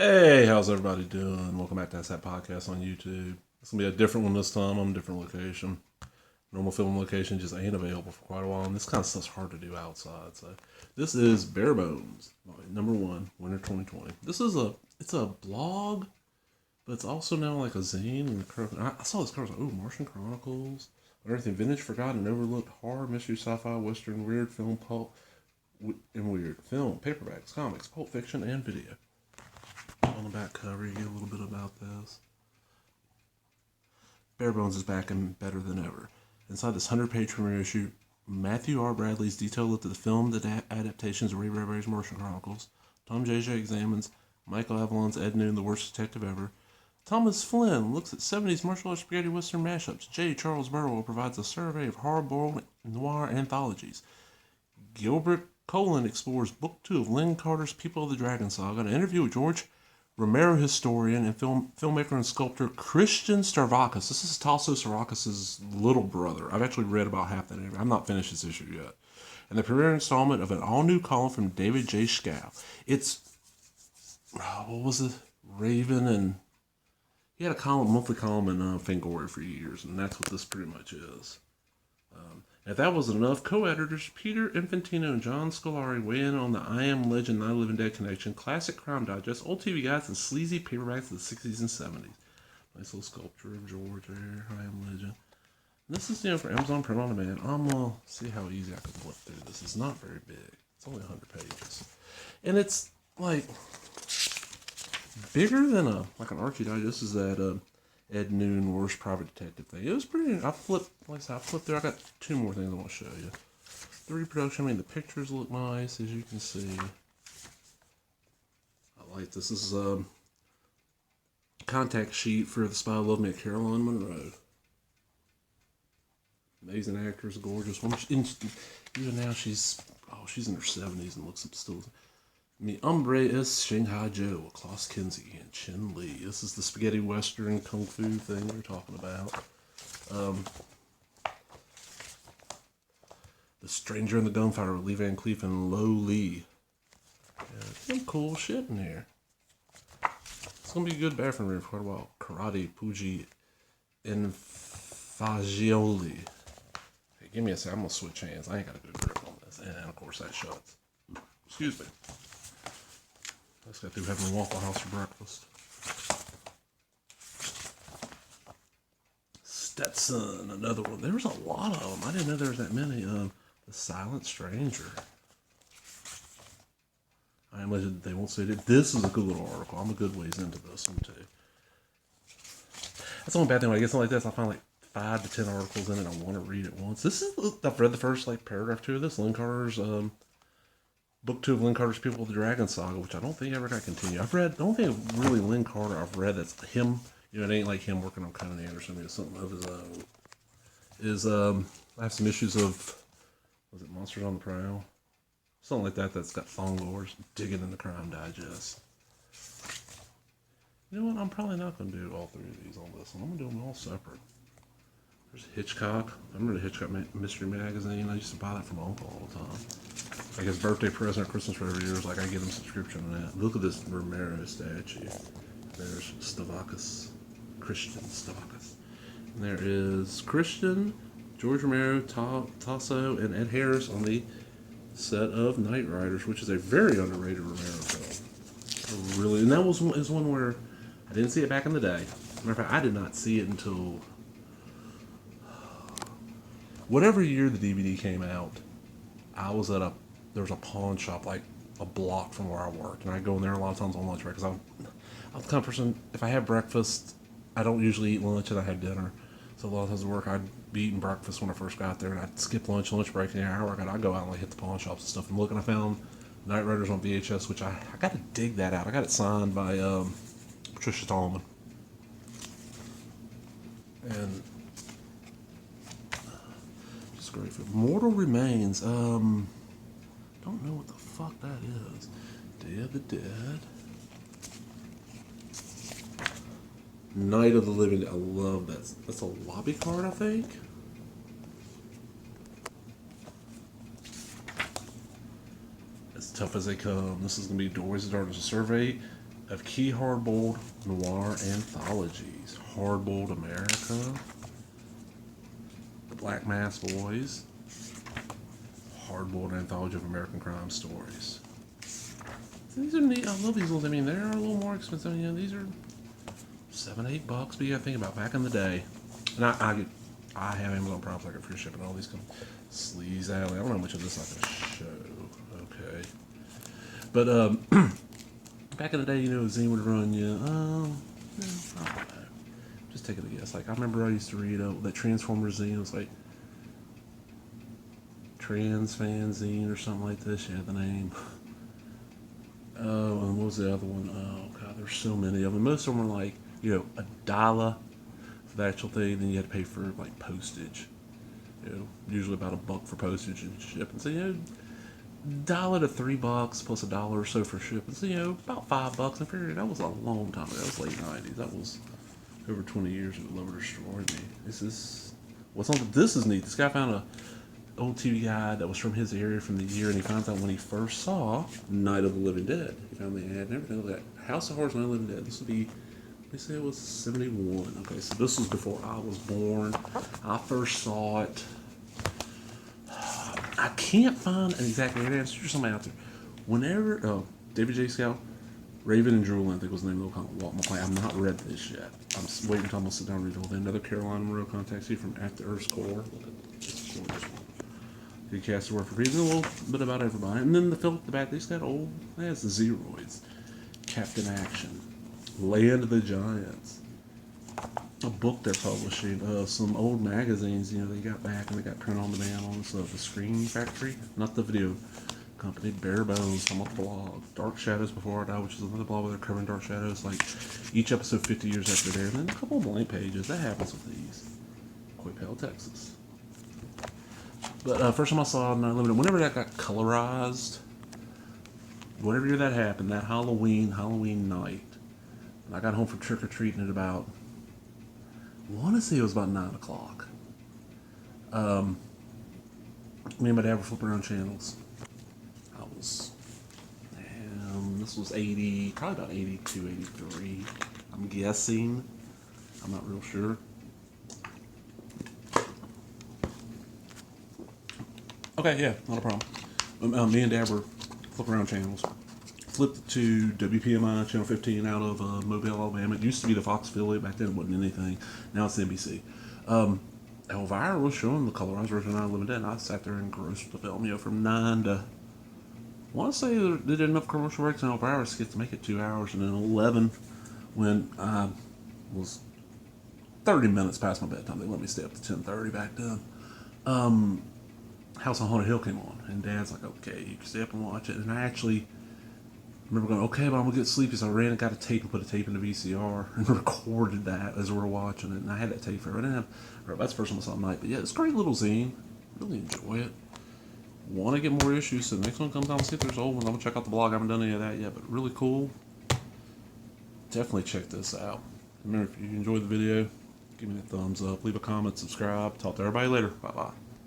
Hey, how's everybody doing? Welcome back to that podcast on YouTube. It's gonna be a different one this time. I'm a different location. Normal film location just ain't available for quite a while, and this kind of stuff's hard to do outside. So, this is Bare Bones, number one, winter 2020. It's a blog, but it's also now like a zine. And I saw this cover. I was like, oh, Martian Chronicles, everything vintage, forgotten, overlooked, horror, mystery, sci-fi, western, weird film, pulp, and weird film, paperbacks, comics, pulp fiction, and video. On the back cover, you get a little bit about this. Bare Bones is back and better than ever. Inside this 100-page premiere issue, Matthew R. Bradley's detailed look at the film adaptations of Ray Bradbury's Martian Chronicles. Tom J.J. examines Michael Avalon's Ed Noon, the worst detective ever. Thomas Flynn looks at 70s martial arts spaghetti western mashups. J. Charles Burwell provides a survey of hard-boiled noir anthologies. Gilbert Colin explores Book 2 of Lynn Carter's People of the Dragon Saga. An interview with George Romero historian and filmmaker and sculptor Christian Stavrakis. This is Tasso Stavrakis' little brother. I've actually read about half that interview. I'm not finished this issue yet. And the premiere installment of an all-new column from David J. Scow. It's, what was it? Raven, and he had a monthly column in Fangoria for years, and that's what this pretty much is. If that wasn't enough, co-editors Peter Infantino and John Scolari weigh in on the I Am Legend, Night of the Living Dead connection, classic crime digest, old TV guides, and sleazy paperbacks of the 60s and 70s. Nice little sculpture of George there, I Am Legend. And this is, for Amazon Print on Demand. I'm going to see how easy I can flip through this. It's not very big. It's only 100 pages. And it's, like, bigger than an Archie digest. This is that, Ed Noon, worst private detective thing. It was pretty. I flipped through. I got two more things I want to show you. The reproduction. The pictures look nice, as you can see. I like this. This is a contact sheet for The Spy Who Loved Me, Caroline Munro. Amazing actress, gorgeous woman. Even now, she's in her 70s and looks still. Mi hombre es Shanghai Joe, Klaus Kinsey, and Chin Lee. This is the spaghetti western kung fu thing we're talking about. The Stranger and the Gunfighter with Lee Van Cleef and Lo Lee. Yeah, some cool shit in here. It's gonna be a good bathroom read for quite a while. Karate, Puji, and Fagioli. Hey, give me a sec. I'm gonna switch hands. I ain't got a good grip on this, and of course that shuts. Excuse me. I just got through having a Waffle House for breakfast. Stetson, another one. There was a lot of them. I didn't know there was that many. The Silent Stranger. I imagine they won't say it. This is a good little article. I'm a good ways into this one too. That's the only bad thing when I get something like this. I find like 5 to 10 articles in it. I want to read it once. I've read the first paragraph 2 of this. Lynn Carter's Book 2 of Lynn Carter's People of the Dragon Saga, which I don't think ever got continued. The only thing of really Lynn Carter I've read that's him, it ain't like him working on Conan or something. It's something of his own. I have some issues of, was it Monsters on the Prowl? Something like that that's got thong lords digging in the crime digest. You know what? I'm probably not going to do all 3 of these on this one. I'm going to do them all separate. There's Hitchcock. I remember the Hitchcock Mystery Magazine. I used to buy that from Uncle all the time. Like his birthday present or Christmas for every year. I get him a subscription on that. Look at this Romero statue. There's Stavrakis. Christian Stavrakis. And there is Christian, George Romero, Tasso, and Ed Harris on the set of Knight Riders, which is a very underrated Romero film. Really, and that was one where I didn't see it back in the day. Matter of fact, I did not see it until whatever year the DVD came out. I was at there was a pawn shop like a block from where I worked, and I go in there a lot of times on lunch break because I'm the kind of person, if I have breakfast, I don't usually eat lunch and I have dinner. So a lot of times at work, I'd be eating breakfast when I first got there, and I'd skip lunch break, and an hour I'd go out and hit the pawn shops and stuff and look, and I found Knight Riders on VHS, which I got to dig that out. I got it signed by Patricia Tallman. And just great for Mortal Remains. Don't know what the fuck that is. Day of the Dead. Night of the Living Dead. I love that. That's a lobby card, I think. As tough as they come. This is going to be Doorways of Darkness, a survey of key hardboiled noir anthologies. Hardboiled America, The Black Mass Boys, Hardboiled Anthology of American Crime Stories. So these are neat. I love these little. I mean, they're a little more expensive. You know, these are $7-8, but you gotta think about back in the day. And I have Amazon Prime, so I get free shipping. All these come. Sleaze Alley. I don't know how much of this I can show. Okay, but back in the day, you know, zine would run you. I don't know. Just taking a guess. Like I remember I used to read that Transformer zine. It was like Trans Fan Zine or something like this. Yeah, the name. Oh, and what was the other one? Oh god, there's so many of them. Most of them were like, you know, $1 for the actual thing. Then you had to pay for like postage. You know, usually about $1 for postage and shipping. So you know, $1 to $3 plus $1 or so for shipping. So you know, about $5. And figured that was a long time ago. That was late '90s. That was over 20 years ago. Love destroyed me. This is neat. This guy found a old TV guide that was from his area from the year, and he finds out when he first saw Night of the Living Dead. He found the ad and everything. Look at that. House of Horrors, Night of the Living Dead. This would be, they say it was 71. Okay, so this was before I was born. I first saw it. I can't find an exact answer. There's somebody out there. Whenever, David J. Scout, Raven and Drool, I think was the name of the Walt McClay. I've not read this yet. I'm waiting until I'm going to sit down and read it. Another Carolina Monroe contacts you from At the Earth's Core. Look at this gorgeous one. He cast the word for reading a little bit about everybody. And then the film at the back, they've got old, that's the Zeroids. Captain Action. Land of the Giants. A book they're publishing. Some old magazines, you know, they got back and they got print on demand on stuff. The Screen Factory, not the video company. Bare Bones, I'm on the blog. Dark Shadows Before I Die, which is another blog where they're covering Dark Shadows, like each episode 50 years after there. And then a couple of blank pages. That happens with these. Coypel, Texas. But first time I saw Night Limited, whenever that got colorized, whatever year that happened, that Halloween night, and I got home from trick or treating at about, I want to say it was about 9 o'clock. Me and my dad were flipping around channels. This was 80, probably about 82, 83. I'm guessing. I'm not real sure. Okay, yeah, not a problem. Me and Dad were flipping around channels. Flipped to WPMI, Channel 15 out of Mobile, Alabama. It used to be the Fox affiliate. Back then it wasn't anything. Now it's NBC. Elvira was showing the colorized version of Night of the Living Dead, and I sat there and engrossed the film, you know, from 9 to... I want to say they did enough commercial breaks in Elvira to get to make it 2 hours, and then 11 when I was 30 minutes past my bedtime. They let me stay up to 10:30 back then. House on Haunted Hill came on, and Dad's like, okay, you can stay up and watch it. And I actually remember going, okay, but I'm going to get sleepy, so I ran and got a tape and put a tape in the VCR and recorded that as we were watching it. And I had that tape forever. I didn't have, that's the first time I saw it night. But yeah, it's a great little zine. Really enjoy it. Want to get more issues, so the next one comes out and see if there's old ones. I'm going to check out the blog. I haven't done any of that yet, but really cool. Definitely check this out. Remember, if you enjoyed the video, give me a thumbs up, leave a comment, subscribe. Talk to everybody later. Bye-bye.